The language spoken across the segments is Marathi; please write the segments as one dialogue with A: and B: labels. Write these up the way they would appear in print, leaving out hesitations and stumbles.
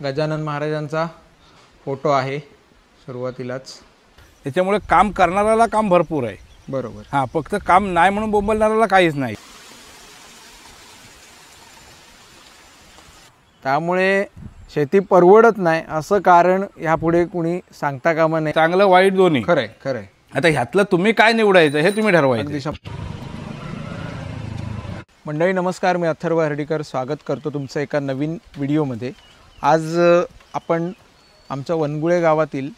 A: गजानन महाराजांचा फोटो आहे सुरुवातीलाच।
B: त्याच्यामुळे काम करणाऱ्याला काम भरपूर आहे।
A: बरोबर।
B: हां, फक्त काम नाही म्हणून बोंबलणाऱ्याला काहीच नाही।
A: त्यामुळे शेती परवडत नाही असं कारण यापुढे कुणी सांगता कामा नये।
B: चांगलं वाईट दोन्ही
A: खरंय खरंय।
B: आता ह्यातलं तुम्ही काय निवडायचं हे तुम्ही ठरवायचं।
A: मंडळी नमस्कार, मी अथर्व हर्डीकर स्वागत करतो तुमचं एका नवीन व्हिडिओमध्ये। आज आपण आमच्या वनगुळे गावातील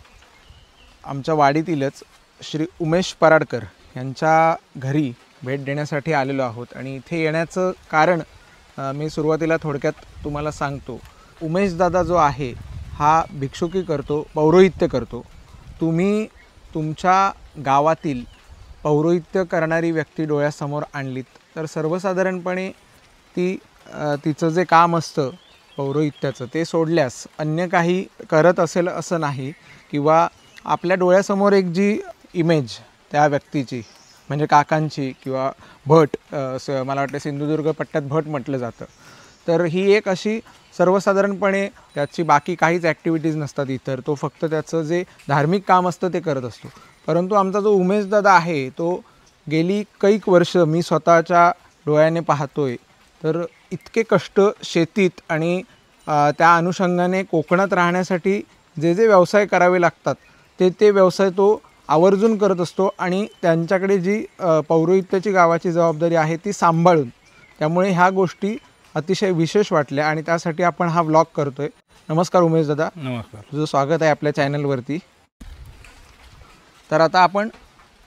A: आमच्या वाडीतीलच श्री उमेश पराडकर यांच्या घरी भेट देण्यासाठी आलेलो आहोत। आणि इथे येण्याचं कारण मी सुरुवातीला थोडक्यात तुम्हाला सांगतो। उमेश दादा जो आहे हा भिक्षुकी करतो, पौरोहित्य करतो। तुम्ही तुमच्या गावातील पौरोहित्य करणारी व्यक्ती डोळ्यासमोर आणलीत तर सर्वसाधारणपणे तिचं जे काम असतं पौरोहित्याचं ते सोडल्यास अन्य काही करत असेल असं नाही। किंवा आपल्या डोळ्यासमोर एक जी इमेज त्या व्यक्तीची म्हणजे काकांची किंवा भट, मला वाटतं सिंधुदुर्ग पट्ट्यात भट म्हटलं जातं, तर ही एक अशी सर्वसाधारणपणे त्याची बाकी काहीच ॲक्टिव्हिटीज नसतात इतर, तो फक्त त्याचं जे धार्मिक काम असतं ते करत असतो। परंतु आमचा जो उमेश दादा आहे तो गेली कैक वर्ष मी स्वतःच्या डोळ्याने पाहतोय तर इतके कष्ट शेतीत आणि त्या अनुषंगाने कोकणात राहण्यासाठी जे जे व्यवसाय करावे लागतात ते व्यवसाय तो आवर्जून करत असतो। आणि त्यांच्याकडे जी पौरोहित्याची गावाची जबाबदारी आहे ती सांभाळून, त्यामुळे ह्या गोष्टी अतिशय विशेष वाटल्या आणि त्यासाठी आपण हा व्लॉग करतोय। नमस्कार उमेश दादा।
B: नमस्कार,
A: तुझं स्वागत आहे आपल्या चॅनलवरती। तर आता आपण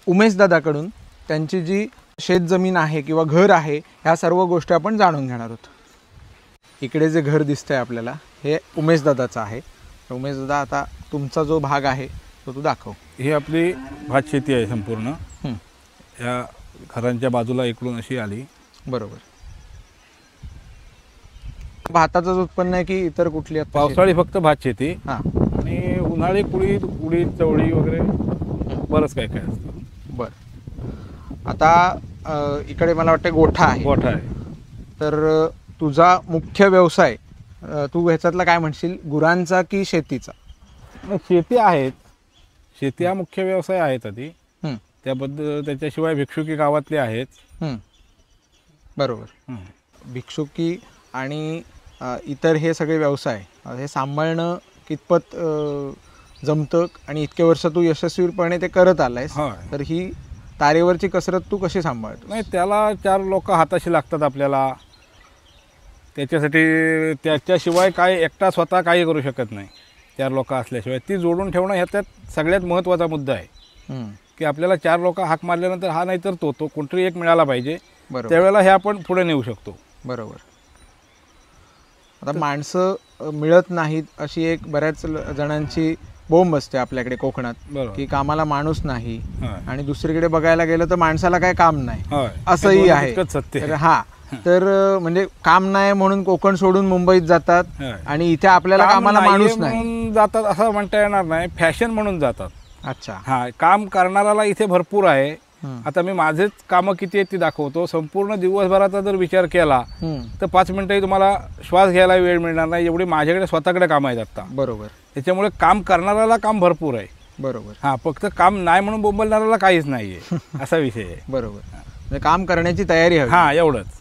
A: उमेश दादाकडून त्यांची जी शेतजमीन आहे किंवा घर आहे ह्या सर्व गोष्टी आपण जाणून घेणार आहोत। इकडे जे घर दिसतंय आपल्याला हे उमेश दादाचं आहे। उमेश दादा, आता तुमचा जो भाग आहे तो तू दाखव।
B: ही आपली भात शेती आहे संपूर्ण। या घरांच्या बाजूला इकडून अशी आली।
A: बरोबर। भाताचंच उत्पन्न आहे की इतर कुठली?
B: पावसाळी फक्त भात शेती
A: हां,
B: आणि उन्हाळी उडीद चवळी वगैरे बरंच काय काय असतं।
A: बरं। आता इकडे मला वाटतं गोठा आहे।
B: गोठा आहे।
A: तर तुझा मुख्य व्यवसाय तू ह्याच्यातला काय म्हणशील, गुरांचा की शेतीचा?
B: शेती आहेत, शेती हा मुख्य व्यवसाय आहे आधी। त्याबद्दल त्याच्याशिवाय भिक्षुकी गावातले आहेत।
A: बरोबर। भिक्षुकी आणि इतर हे सगळे व्यवसाय हे सांभाळणं कितपत जमतं आणि इतके वर्ष तू यशस्वीपणे ते करत आलायस, तर ही तारेवरची कसरत तू कशी सांभाळतो?
B: नाही, त्याला 4 लोक हाताशी लागतात आपल्याला। त्याच्याशिवाय काय एकटा स्वतः काही करू शकत नाही। 4 लोक असल्याशिवाय ती जोडून ठेवणं ह्याच्यात सगळ्यात महत्त्वाचा मुद्दा आहे की आपल्याला 4 लोक हाक मारल्यानंतर हा नाही तर तो कोणतरी एक मिळाला पाहिजे। त्यावेळेला हे आपण पुढे नेऊ शकतो।
A: बरोबर। आता माणसं मिळत नाहीत अशी एक बऱ्याच जणांची बोंब असते आपल्याकडे कोकणात की कामाला माणूस नाही, आणि दुसरीकडे बघायला गेलं तर माणसाला काय काम नाही असंही आहे। हा, तर म्हणजे काम नाही म्हणून कोकण सोडून मुंबईत जातात आणि इथे आपल्याला कामाला माणूस नाही
B: जातात असं म्हणता येणार नाही, फॅशन म्हणून जातात।
A: अच्छा।
B: हा, काम करणाऱ्याला इथे भरपूर आहे। आता मी माझेच कामं किती आहेत ती दाखवतो। संपूर्ण दिवसभराचा जर विचार केला तर 5 मिनिटंही तुम्हाला श्वास घ्यायला वेळ मिळणार नाही, एवढी माझ्याकडे स्वतःकडे कामं आहेत आता।
A: बरोबर।
B: त्याच्यामुळे काम करणाऱ्याला काम भरपूर आहे।
A: बरोबर।
B: हा, फक्त काम नाही म्हणून बोंबलणाऱ्याला काहीच नाहीये असा विषय आहे।
A: बरोबर, म्हणजे काम करण्याची तयारी हवी।
B: हा, एवढंच।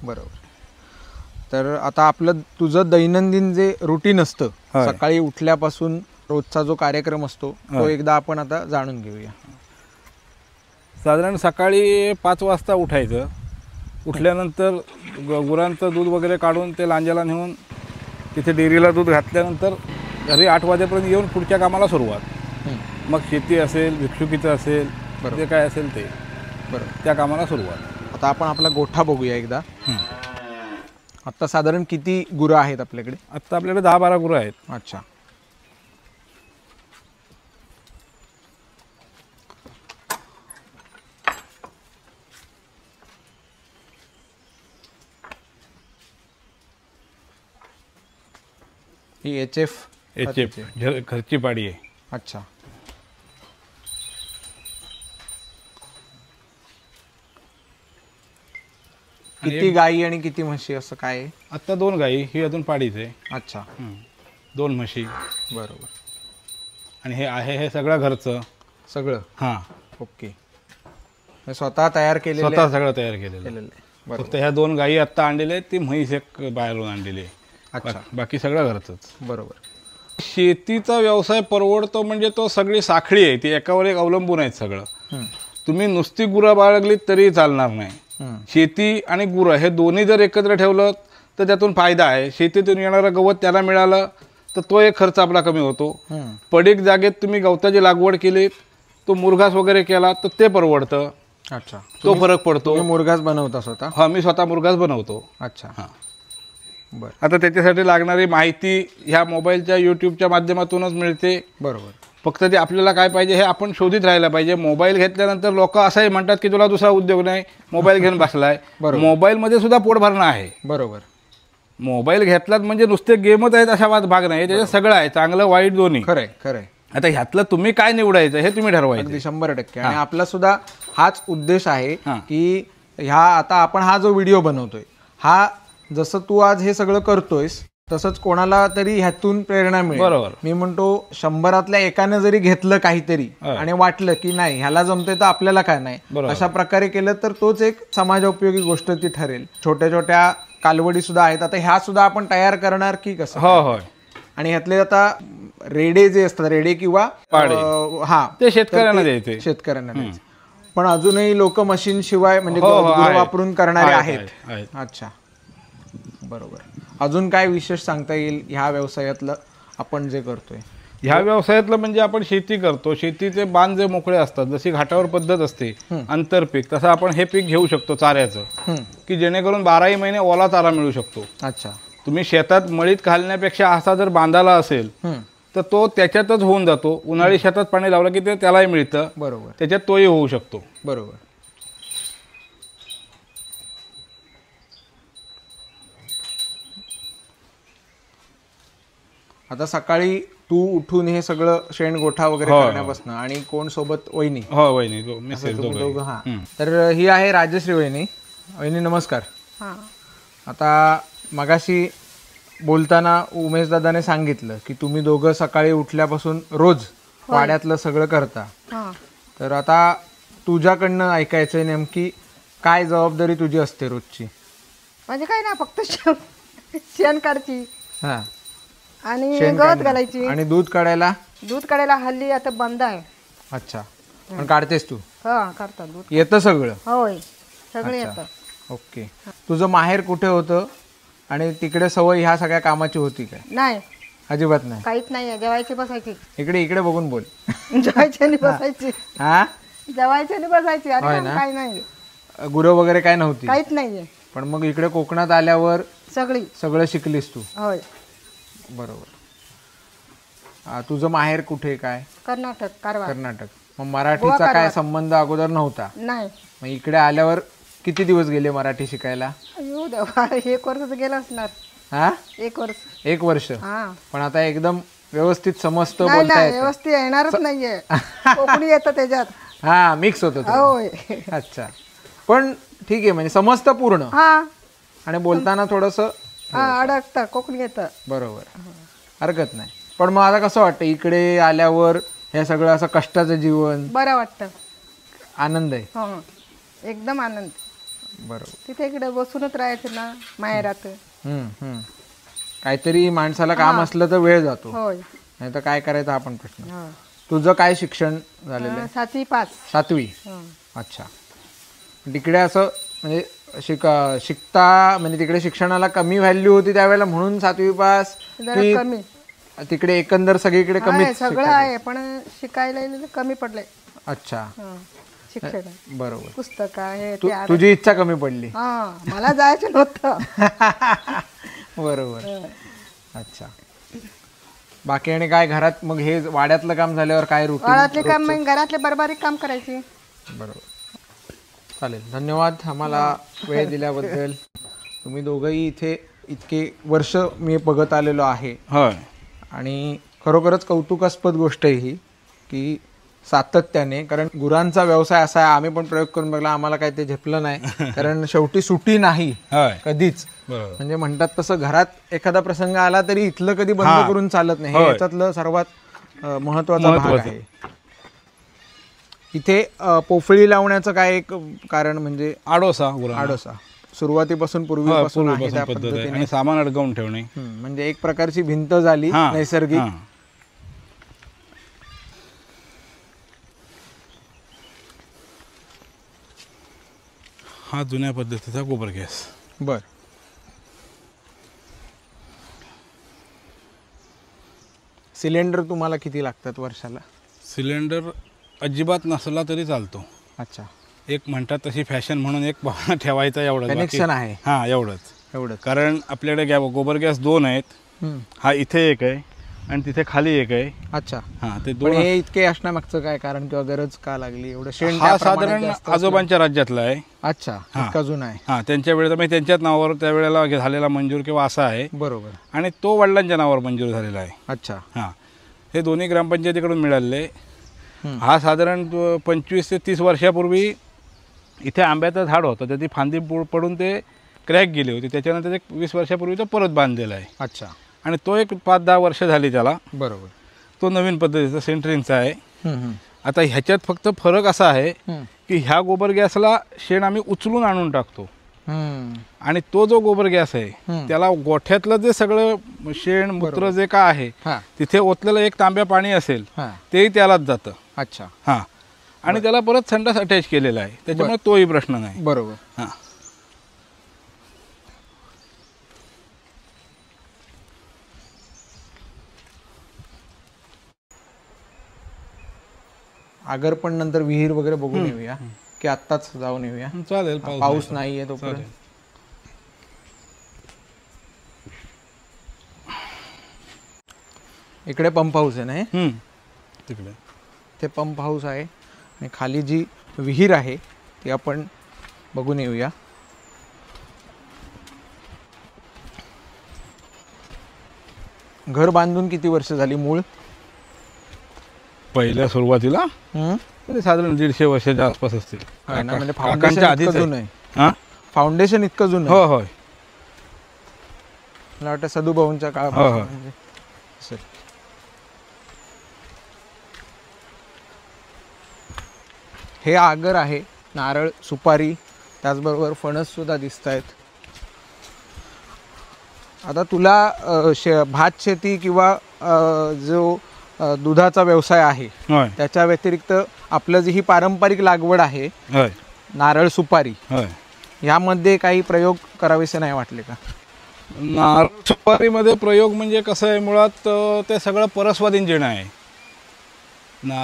A: बरोबर। तर आता आपलं तुझं दैनंदिन जे रुटीन असतं, सकाळी उठल्यापासून रोजचा जो कार्यक्रम असतो तो एकदा आपण आता जाणून घेऊया।
B: साधारण सकाळी 5 वाजता उठायचं। उठल्यानंतर गुरांचं दूध वगैरे काढून ते लांजाला नेऊन तिथे डेअरीला दूध घातल्यानंतर घरी 8 वाजेपर्यंत येऊन पुढच्या कामाला सुरुवात। मग शेती असेल, भिक्षुकीचं असेल, जे काय असेल ते, बरोबर, त्या कामाला सुरुवात।
A: आता आपण आपला गोठा बघूया एकदा। आता साधारण किती गुरं आहेत आपल्याकडे?
B: आता आपल्याकडे 10-12 गुरं आहेत।
A: अच्छा। ही HF
B: घरची पाडी आहे।
A: अच्छा। किती गायी आणि किती म्हशी असं काय आहे?
B: आता 2 गायी, ही अजून पाडीच आहे।
A: अच्छा।
B: 2 म्हशी
A: बरोबर.
B: आणि हे आहे हे सगळं घरचं
A: सगळं.
B: हां,
A: ओके. हे स्वतः तयार केलेलं
B: स्वतः सगळं तयार केलेलं.
A: केलेलं आहे. बरोबर.
B: फक्त ह्या 2 गायी आत्ता आणलेल्या आहेत, ती म्हैस एक बाहेरून आणलेली आहे.
A: अच्छा.
B: बाकी सगळं घरचंच.
A: बरोबर.
B: शेतीचा व्यवसाय परवडतो म्हणजे तो सगळी साखळी आहे, ती एकावर एक अवलंबून आहेत सगळं. तुम्ही नुसती गुरं बाळगलीत तरी चालणार नाही. शेती आणि गुरं हे दोन्ही जर एकत्र ठेवलं तर त्यातून फायदा आहे. शेतीतून येणारं गवत त्याला मिळालं तर तो एक खर्च आपला कमी होतो. पडीक जागेत तुम्ही गवताची लागवड केली, तो मुरघास वगैरे केला तर ते परवडतं.
A: अच्छा.
B: तो फरक पडतो.
A: तुम्ही मुरघास बनवता स्वतः?
B: हा, मी स्वतः मुरघास बनवतो.
A: अच्छा.
B: हां.
A: बरं.
B: आता त्याच्यासाठी लागणारी माहिती ह्या मोबाईलच्या यूट्यूबच्या माध्यमातूनच मिळते.
A: बरोबर.
B: फक्त ते आपल्याला काय पाहिजे हे आपण शोधित राहायला पाहिजे. मोबाईल घेतल्यानंतर लोक असंही म्हणतात की तुला दुसरा उद्योग नाही, मोबाईल घेऊन बसलाय. मोबाईलमध्ये सुद्धा पोट भरणं आहे.
A: बरोबर.
B: मोबाईल घेतलात म्हणजे नुसते गेमच आहेत अशा भाग नाही, त्याच्यात सगळं आहे, चांगलं वाईट दोन्ही.
A: खरंय खरंय.
B: आता ह्यातलं तुम्ही काय निवडायचं हे तुम्ही ठरवायचं.
A: अगदी 100%. आणि आपला सुद्धा हाच उद्देश आहे की ह्या आता आपण हा जो व्हिडिओ बनवतोय हा जसं तू आज हे सगळं करतोयस तसंच कोणाला तरी ह्यातून प्रेरणा मिळेल.
B: बरोबर.
A: मी म्हणतो 100तल्या एकानं जरी घेतलं काहीतरी आणि वाटलं की नाही ह्याला जमतंय तर आपल्याला काय नाही, अशा प्रकारे केलं तर तोच एक समाजोपयोगी गोष्ट ती ठरेल. छोट्या छोट्या कालवडी सुद्धा आहेत. आता ह्या सुद्धा आपण तयार करणार की कसं?
B: हो हो.
A: आणि ह्यातले आता रेडे जे असतात, रेडे किंवा हा,
B: ते शेतकऱ्यांना द्यायचे.
A: शेतकऱ्यांना द्यायचे. पण अजूनही लोक मशीन शिवाय म्हणजे गुरं वापरून करणारे आहेत. अच्छा. बरोबर. अजून काय विशेष सांगता येईल ह्या व्यवसायातलं आपण जे करतोय?
B: ह्या व्यवसायातलं म्हणजे आपण शेती करतो, शेतीचे बांध जे मोकळे असतात, जशी घाटावर पद्धत असते आंतरपीक, तसं आपण हे पीक घेऊ शकतो चाऱ्याचं, की जेणेकरून 12ही महिने ओला चारा मिळू शकतो.
A: अच्छा.
B: तुम्ही शेतात मळीत घालण्यापेक्षा असा जर बांधाला असेल तर तो त्याच्यातच होऊन जातो. उन्हाळी शेतात पाणी लावलं की ते त्यालाही मिळतं.
A: बरोबर.
B: त्याच्यात तोही होऊ शकतो.
A: बरोबर. आता सकाळी तू उठून हे सगळं शेणगोठा वगैरे करण्यापासून आणि कोण सोबत? वहिनी.
B: हो, वहिनी.
A: दोघं. हा. तर ही आहे राजश्री वहिनी. वहिनी नमस्कार. आता मगाशी बोलताना उमेश दादाने सांगितलं की तुम्ही दोघं सकाळी उठल्यापासून रोज वाड्यातलं सगळं करता. तर आता तुझ्याकडनं ऐकायचंय नेमकी काय जबाबदारी तुझी असते रोजची?
C: म्हणजे काय ना, फक्त शेण काढची
A: हा
C: आणि गवत घालायची
A: आणि दूध काढायला?
C: दूध काढायला हल्ली आता बंद आहे.
A: अच्छा. पण काढतेस तू?
C: हा, काढता दूध.
A: येतं सगळं?
C: होय, सगळे येतं.
A: ओके. तुझं माहेर कुठे होतं आणि तिकडे सवय ह्या सगळ्या कामाची होती काय?
C: नाही,
A: अजिबात नाही.
C: काहीच नाही. जेवायची बसायची.
A: इकडे इकडे बघून बोल.
C: जेवायची आणि बसायची.
A: हा,
C: जेवायची आणि बसायची. अरे काय नाही,
A: गुरं वगैरे काय नव्हती?
C: काहीच नाहीये.
A: पण मग इकडे कोकणात आल्यावर सगळं शिकलीस तू?
C: होय.
A: बरोबर. तुझं माहेर कुठे काय?
C: कर्नाटक, कारवार.
A: कर्नाटक. मग मराठीचा काय संबंध अगोदर नव्हता?
C: नाही.
A: मग इकडे आल्यावर किती दिवस गेले मराठी शिकायला?
C: 1 वर्ष गेलं असणार.
A: हा,
C: 1 वर्ष.
A: 1 वर्ष. पण आता एकदम व्यवस्थित समजतं,
C: नाही
A: बोलता
C: नाही,
A: येतं?
C: व्यवस्थित येणारच नाहीये. कोकणी येतं त्याच्यात.
A: हा, मिक्स होतं ते.
C: होय.
A: अच्छा. पण ठीक आहे, म्हणजे समजतं पूर्ण
C: हा,
A: आणि बोलताना थोडंसं
C: अडकतं, कोकणी येतं.
A: बरोबर, हरकत नाही. पण मग आता कसं वाटतं इकडे आल्यावर? हे सगळं असं कष्टाचं जीवन
C: बरं वाटतं.
A: आनंद आहे?
C: हो, एकदम आनंद.
A: बरोबर.
C: तिथे इकडे बसूनच राहायचं ना माहेरात.
A: काहीतरी माणसाला काम असलं तर वेळ जातो,
C: होय.
A: नाही तर काय करायचं हा पण प्रश्न. तुझं काय शिक्षण झालेलं आहे?
C: 7वी पास.
A: 7वी. अच्छा. तिकडे असं म्हणजे शिकता म्हणजे तिकडे शिक्षणाला कमी व्हॅल्यू होती त्यावेळेला म्हणून 7वी पास?
C: कमी.
A: तिकडे एकंदर सगळीकडे कमी?
C: सगळं आहे पण शिकायला कमी पडलंय.
A: अच्छा.
C: शिक्षण.
A: बरोबर.
C: पुस्तक आहे.
A: तुझी इच्छा कमी पडली?
C: मला जायचं नव्हतं.
A: बरोबर. अच्छा. बाकी आणि काय घरात मग हे वाड्यातलं काम झाल्यावर काय रुटीन?
C: वाड्यातले काम मग घरातले बारीक काम करायचे.
A: बरोबर. चालेल, धन्यवाद आम्हाला वेळ दिल्याबद्दल. तुम्ही दोघंही इथे इतके वर्ष मी बघत आलेलो आहे.
B: होय.
A: आणि खरोखरच कौतुकास्पद गोष्ट आहे ही की सातत्याने, कारण गुरांचा व्यवसाय असा आहे, आम्ही पण प्रयोग करून बघला, आम्हाला काय ते झेपलं नाही कारण शेवटी सुटी नाही
B: होय
A: कधीच.
B: बरोबर
A: म्हणजे म्हणतात तसं घरात एखादा प्रसंग आला तरी इथलं कधी बंद
B: हा.
A: करून चालत नाही, हे
B: होय.
A: याच्यातलं सर्वात महत्वाचा भाग
B: महत्त्वाचं.
A: आहे. इथे पोफळी लावण्याचं काय एक कारण म्हणजे
B: आडोसा गुरांना.
A: आडोसा सुरुवातीपासून
B: होय,
A: पूर्वीपासून आहे
B: पूर्वीपासून
A: त्या
B: पद्धत आहे
A: पद्धतीने.
B: आणि सामान अडकवून ठेवणे.
A: म्हणजे एक प्रकारची भिंत झाली
B: हा,
A: नैसर्गिक.
B: हा. हा जुन्या पद्धतीचा गोबर गॅस.
A: बर. सिलेंडर तुम्हाला किती लागतात वर्षाला?
B: सिलेंडर अजिबात नसला तरी चालतो.
A: अच्छा,
B: एक म्हणतात तशी फॅशन म्हणून एक पाहुणा ठेवायचा एवढं
A: कनेक्शन आहे
B: हा एवढंच.
A: एवढंच.
B: कारण आपल्याकडे गोबर गॅस 2 आहेत. हा इथे एक आहे आणि तिथे खाली एक आहे.
A: अच्छा,
B: हा ते
A: पण
B: 2.
A: हे इतके असण्यामागचं काय कारण किंवा गरज का लागली? एवढं शेण
B: हा
A: त्या प्रमाणात
B: साधारण
A: जास्त असलं?
B: आजोबांच्या राज्यातला आहे.
A: अच्छा,
B: हा.
A: इतका जुना आहे.
B: हा त्यांच्या वेळेला म्हणजे त्यांच्याच नावावर त्यावेळेला झालेला मंजूर किंवा असा आहे
A: बरोबर.
B: आणि तो वडिलांच्या नावावर मंजूर झालेला आहे.
A: अच्छा.
B: हा हे दोन्ही ग्रामपंचायतीकडून मिळालेले.
A: हम्म.
B: हा साधारण 25 ते 30 वर्षापूर्वी इथे आंब्याचं झाड होतं, त्याची फांदी पडून ते क्रॅक गेली होती. त्याच्यानंतर एक 20 वर्षापूर्वी तो परत बांधलेला आहे
A: अच्छा,
B: आणि तो एक 5-10 वर्ष झाली त्याला.
A: बरोबर.
B: तो नवीन पद्धतीचा सेंटरिंगचा आहे.
A: हम्म,
B: आता ह्याच्यात फक्त फरक असा आहे
A: हम्म,
B: की ह्या गोबर गॅसला शेण आम्ही उचलून आणून टाकतो
A: हम्म,
B: आणि तो जो गोबर गॅस आहे
A: हम्म.
B: त्याला गोठ्यातलं जे सगळं शेण मूत्र जे का आहे
A: हा,
B: तिथे ओतलेलं एक तांब्या पाणी असेल
A: हा.
B: तेही त्यालाच जातं.
A: अच्छा,
B: हां आणि त्याला परत संडास अटॅच केलेला आहे, त्याच्यामुळे तोही प्रश्न नाही.
A: बरोबर.
B: हां
A: आगर पण नंतर विहीर वगैरे बघून येऊया की आत्ताच जाऊन येऊया?
B: चालेल.
A: पाऊस नाहीये तोपर्यंत. इकडे पंप हाऊस आहे ना हे?
B: तिकडे
A: ते पंप हाऊस आहे आणि खाली जी विहीर आहे ती आपण बघून येऊया. घर बांधून किती वर्ष झाली मूळ?
B: पहिल्या सुरुवातीला तरी साधारण 150 वर्षाच्या आसपास असतील.
A: आहे ना, म्हणजे
B: काकांच्या
A: फाउंडेशन
B: आधीच
A: इतकं
B: आहे.
A: जुनं आहे.
B: हां
A: फाउंडेशन इतकं जुनं
B: हो
A: आहे.
B: होय
A: मला वाटतं सदुभाऊंच्या
B: हो,
A: काळापासून
B: हो.
A: म्हणजे असेल. हे आगर आहे, नारळ, सुपारी, त्याचबरोबर फणस सुद्धा दिसत आहेत. आता तुला भात शेती किंवा जो दुधाचा व्यवसाय आहे
B: होय
A: त्याच्या व्यतिरिक्त आपलं जी ही पारंपरिक लागवड आहे
B: होय
A: नारळ सुपारी,
B: होय.
A: यामध्ये काही प्रयोग करावेसे नाही वाटले का?
B: नारळ सुपारीमध्ये प्रयोग म्हणजे कसं आहे, मुळात ते सगळं परस्वाधीन आहे.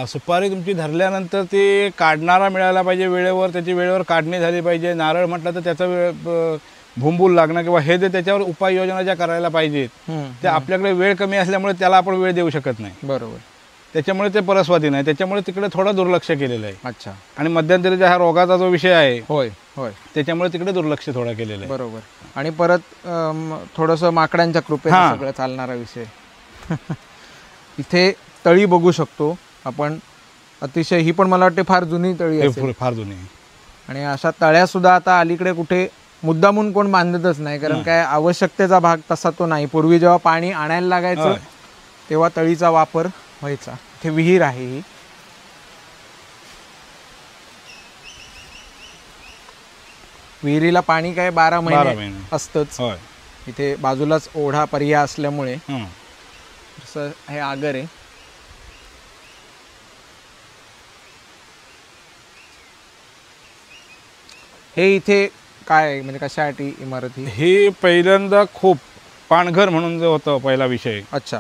B: सुपारी तुमची धरल्यानंतर ती काढणारा मिळाला पाहिजे वेळेवर, त्याची वेळेवर काढणी झाली पाहिजे. नारळ म्हटलं तर त्याचा भुंबूल लागणं किंवा हे जे त्याच्यावर उपाययोजना ज्या करायला पाहिजेत ते आपल्याकडे वेळ कमी असल्यामुळे त्याला आपण वेळ देऊ शकत नाही.
A: बरोबर.
B: त्याच्यामुळे ते परस्वाधीन आहे, त्याच्यामुळे तिकडे थोडं दुर्लक्ष केलेलं आहे.
A: अच्छा.
B: आणि मध्यंतरीच्या हा रोगाचा जो विषय आहे
A: होय होय
B: त्याच्यामुळे तिकडे दुर्लक्ष थोडं केलेलं आहे.
A: बरोबर. आणि परत थोडंसं माकडांच्या कृपेने
B: हां.
A: सगळं चालणारा विषय. इथे तळी बघू शकतो आपण, अतिशय ही पण मला वाटते फार जुनी तळी
B: हे
A: असेल.
B: फार जुनी आहे.
A: आणि अशा तळ्या सुद्धा आता अलीकडे कुठे मुद्दामून कोण बांधतच नाही, कारण काय आवश्यकतेचा भाग तसा तो नाही. पूर्वी जेव्हा पाणी आणायला लागायचं
B: होय.
A: तेव्हा तळीचा वापर व्हायचा. इथे विहीर आहे ही. विहिरीला पाणी काय 12 महिने असतंच.
B: होय.
A: इथे बाजूलाच ओढा पर्याय असल्यामुळे
B: हं.
A: असं हे आगर आहे. हे इथे काय आहे? म्हणजे कशासाठी इमारती?
B: हे पहिल्यांदा खूप पाणघर म्हणून जो होतं पहिला विषय,
A: अच्छा.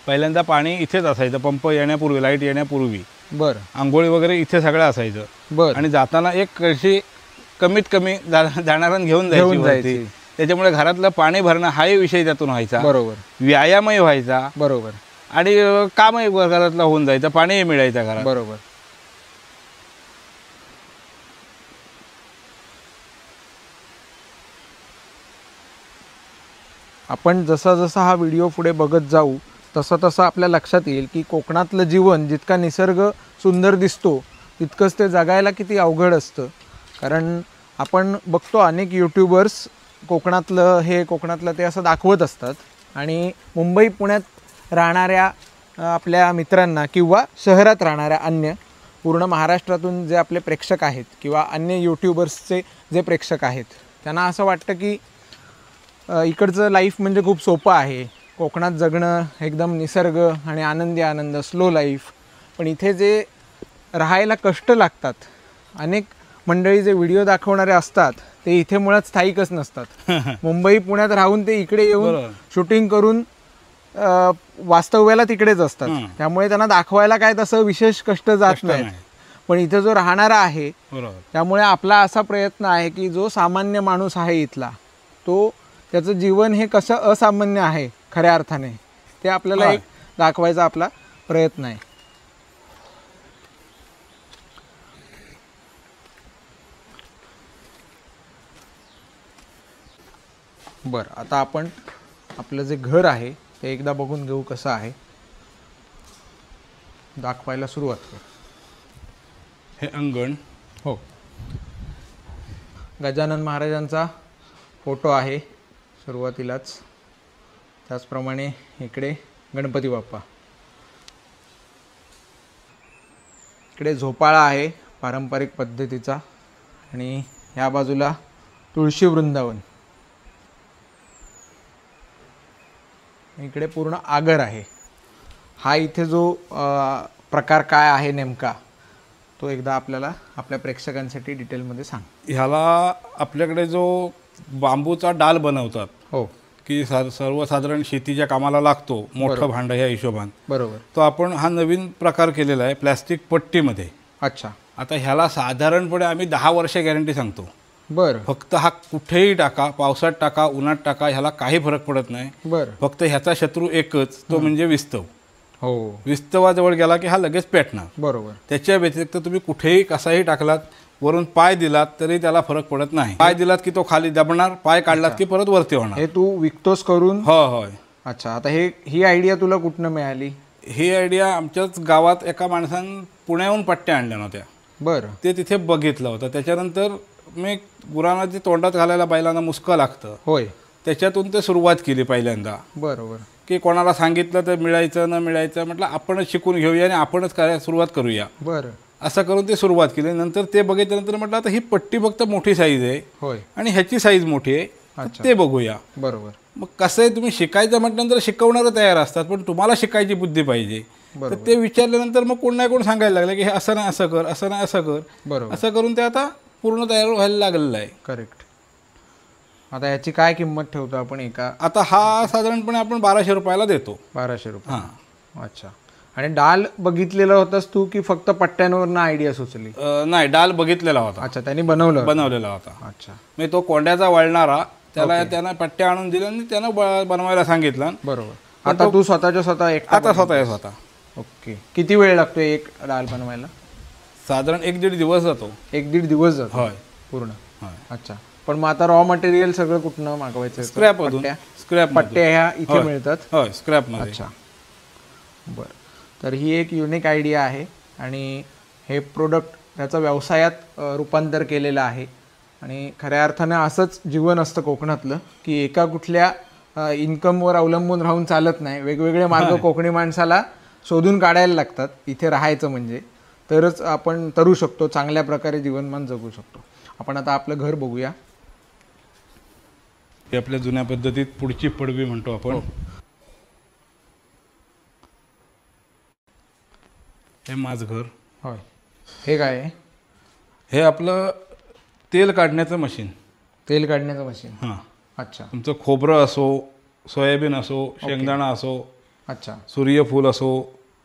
B: पहिल्यांदा पाणी इथेच असायचं. पंप येण्यापूर्वी, लाईट येण्यापूर्वी
A: बर
B: आंघोळी वगैरे इथे सगळं असायचं.
A: बर.
B: आणि जाताना एक कळशी कमीत कमी जाणारा घेऊन
A: घेऊन
B: जायची
A: जायची.
B: वरती. त्याच्यामुळे घरातलं पाणी भरणं हाही विषय त्यातून व्हायचा.
A: बरोबर
B: व्यायामही व्हायचा
A: बरोबर
B: आणि कामही घरातलं होऊन जायचं, पाणीही मिळायचं घरात.
A: बरोबर. आपण जसा जसा हा व्हिडिओ पुढे बघत जाऊ तसं तसं आपल्या लक्षात येईल की कोकणातलं जीवन जितका निसर्ग सुंदर दिसतो तितकंच ते जगायला किती अवघड असतं. कारण आपण बघतो अनेक यूट्यूबर्स कोकणातलं ते असं दाखवत असतात आणि मुंबई पुण्यात राहणाऱ्या आपल्या मित्रांना किंवा शहरात राहणाऱ्या अन्य पूर्ण महाराष्ट्रातून जे आपले प्रेक्षक आहेत किंवा अन्य यूट्यूबर्सचे जे प्रेक्षक आहेत त्यांना असं वाटतं की इकडचं लाईफ म्हणजे खूप सोपं आहे, कोकणात जगणं एकदम निसर्ग आणि आनंदी आनंद, स्लो लाईफ. पण इथे जे राहायला कष्ट लागतात, अनेक मंडळी जे व्हिडिओ दाखवणारे असतात ते इथे मुळात स्थायिकच नसतात. मुंबई पुण्यात राहून ते इकडे येऊन शूटिंग करून वास्तव्याला तिकडेच असतात. त्यामुळे त्यांना दाखवायला काय तसं विशेष कष्ट जात नाहीत. पण इथे जो राहणारा आहे त्यामुळे आपला असा प्रयत्न आहे की जो सामान्य माणूस आहे इथला, तो त्याचं जीवन हे कसं असामान्य आहे खऱ्या अर्थाने ते आपल्याला एक दाखवायचा आपला प्रयत्न आहे. बरं, आता आपण आपलं जे घर आहे ते एकदा बघून घेऊ कसं आहे, दाखवायला सुरुवात करू.
B: हे अंगण,
A: हो, गजानन महाराजांचा फोटो आहे सुरुवातीलाच. त्याचप्रमाणे इकडे गणपती बाप्पा, इकडे झोपाळा आहे पारंपरिक पद्धतीचा आणि ह्या बाजूला तुळशी वृंदावन, इकडे पूर्ण आगर आहे. हा इथे जो प्रकार काय आहे नेमका तो एकदा आपल्याला आपल्या प्रेक्षकांसाठी डिटेलमध्ये सांग.
B: ह्याला आपल्याकडे जो बांबूचा डाल बनवतात,
A: हो,
B: की सर्वसाधारण शेतीच्या कामाला लागतो, मोठं भांडं ह्या हिशोबान,
A: बरोबर,
B: तो आपण हा नवीन प्रकार केलेला आहे प्लॅस्टिक पट्टीमध्ये.
A: अच्छा,
B: आता ह्याला साधारणपणे आम्ही 10 वर्ष गॅरंटी सांगतो.
A: बरं,
B: फक्त हा कुठेही टाका, पावसात टाका, उन्हात टाका, ह्याला काही फरक पडत नाही.
A: बरं,
B: फक्त ह्याचा शत्रू एकच, तो म्हणजे विस्तव.
A: हो,
B: विस्तवाजवळ गेला की हा लगेच पेटणार.
A: बरोबर,
B: त्याच्या व्यतिरिक्त तुम्ही कुठेही कसाही टाकलात, वरून पाय दिलात तरी त्याला फरक पडत नाही. पाय दिलात की तो खाली दबणार, पाय काढलात की परत वरती होणार.
A: हे तू विकतोस करून?
B: हो, होय.
A: अच्छा, आता ही आयडिया तुला कुठनं मिळाली?
B: ही आयडिया आमच्याच गावात एका माणसानं पुण्याहून पट्ट्या आणल्या नव्हत्या.
A: बरं,
B: ते तिथे बघितलं होतं. त्याच्यानंतर मी गुरांना जे तोंडात घालायला बैलांना मुसकं लागतं,
A: होय,
B: त्याच्यातून ते सुरुवात केली पहिल्यांदा.
A: बरोबर,
B: की कोणाला सांगितलं तर मिळायचं न मिळायचं, म्हटलं आपणच शिकून घेऊया आणि आपणच करायला सुरुवात करूया.
A: बरं,
B: असं करून ते सुरुवात केली. नंतर ते बघितल्यानंतर म्हटलं आता ही पट्टी फक्त मोठी साईज आहे
A: होय,
B: आणि ह्याची साईज मोठी आहे,
A: अच्छा,
B: ते बघूया.
A: बरोबर,
B: मग कसं आहे, तुम्ही शिकायचं म्हटल्यानंतर शिकवणारं तयार असतात, पण तुम्हाला शिकायची बुद्धी पाहिजे. तर ते विचारल्यानंतर मग कोण नाही कोण सांगायला लागलं की हे असं नाही असं कर, असं नाही असं कर,
A: बरोबर,
B: असं करून ते आता पूर्ण तयार व्हायला लागलेलं आहे.
A: करेक्ट. आता याची काय किंमत ठेवतो आपण एका?
B: आता हा साधारणपणे आपण 1200 रुपयाला देतो.
A: 1200 रुपये.
B: हां,
A: अच्छा. आणि डाल बघितलेला होतास तू की फक्त पट्ट्यांवरनं आयडिया सुचली?
B: नाही, डाल बघितलेला होता.
A: अच्छा, त्यांनी बनवलेला
B: होता.
A: अच्छा,
B: मी तो कोंड्याचा वळणारा, त्यानं पट्ट्या आणून दिल्या आणि त्यानं बनवायला सांगितलं.
A: बरोबर. आता तू स्वतः एक
B: आता स्वतः.
A: ओके. किती वेळ लागतो एक डाल बनवायला?
B: साधारण 1-1.5 दिवस जातो.
A: 1-1.5 दिवस जातो?
B: होय,
A: पूर्ण.
B: होय.
A: अच्छा, पण मग आता रॉ मटेरियल सगळं कुठनं मागवायचं?
B: स्क्रॅप
A: पट्ट्या ह्या इथे मिळतात?
B: होय, स्क्रॅपमध्ये.
A: अच्छा, बरं. तर ही एक युनिक आयडिया आहे आणि हे प्रोडक्ट त्याचं व्यवसायात रूपांतर केलेलं आहे. आणि खऱ्या अर्थानं असंच जीवन असतं कोकणातलं, की एका कुठल्या इन्कमवर अवलंबून राहून चालत नाही. वेगवेगळे मार्ग कोकणी माणसाला शोधून काढायला लागतात इथे राहायचं म्हणजे, तरच आपण तरू शकतो, चांगल्या प्रकारे जीवनमान जगू शकतो. आपण आता आपलं घर बघूया.
B: हे आपल्या जुन्या पद्धतीत पुढची पडवी म्हणतो आपण. हे माझं घर.
A: होय. हे काय आहे?
B: हे आपलं तेल काढण्याचं मशीन.
A: तेल काढण्याचं मशीन?
B: हां.
A: अच्छा.
B: तुमचं खोबरं असो, सोयाबीन असो, शेंगदाणा असो,
A: अच्छा,
B: सूर्यफूल असो,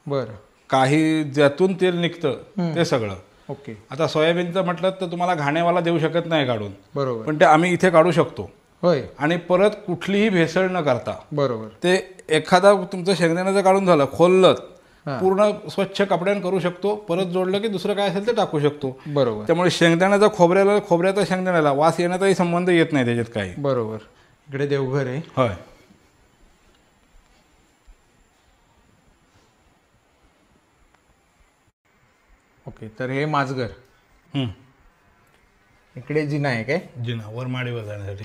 A: बरं,
B: काही ज्यातून तेल निघतं ते सगळं.
A: ओके.
B: आता सोयाबीनचं म्हटलं तर तुम्हाला घाणेवाला देऊ शकत नाही काढून,
A: बरोबर,
B: पण ते आम्ही इथे काढू शकतो.
A: होय.
B: आणि परत कुठलीही भेसळ न करता.
A: बरोबर.
B: ते एखादा तुमचं शेंगदाण्याचं काढून झालं, खोललं, पूर्ण स्वच्छ कपड्यानं करू शकतो. परत जोडलं की दुसरं काय असेल ते टाकू शकतो.
A: बरोबर.
B: त्यामुळे शेंगदाण्याचा खोबऱ्याचा शेंगदाण्याला वास येण्याचाही संबंध येत नाही त्याच्यात काही.
A: बरोबर. इकडे देवघर आहे.
B: होय.
A: ओके, तर हे माझघर,
B: हं.
A: इकडे जिना आहे काय?
B: जिना वर माडीवर जाण्यासाठी.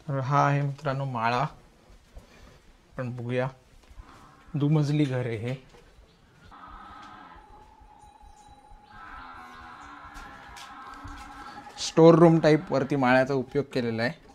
A: तर हा आहे मित्रांनो माळा. आपण बघूया, दुमजली घर आहे हे. स्टोर रूम टाईप वरती माळ्याचा उपयोग केलेला आहे.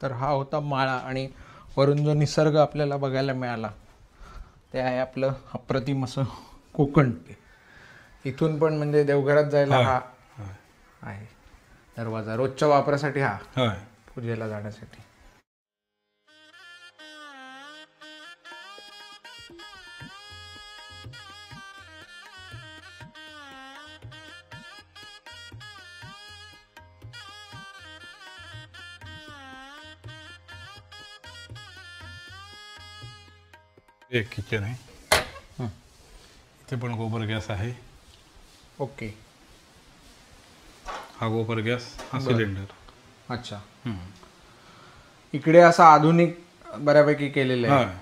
A: तर हा होता माळा, आणि वरून जो निसर्ग आपल्याला बघायला मिळाला ते आहे आपलं अप्रतिम असं कोकण. इथून पण म्हणजे देवघरात जायला हा आहे दरवाजा, रोजच्या वापरासाठी हा,
B: होय.
A: पूजेला जाण्यासाठी.
B: एक किचन आहे. इथे पण गोबर गॅस आहे.
A: ओके,
B: हा गोबर गॅस, हा सिलेंडर.
A: अच्छा. इकडे असं आधुनिक बऱ्यापैकी केलेलं आहे.
B: होय.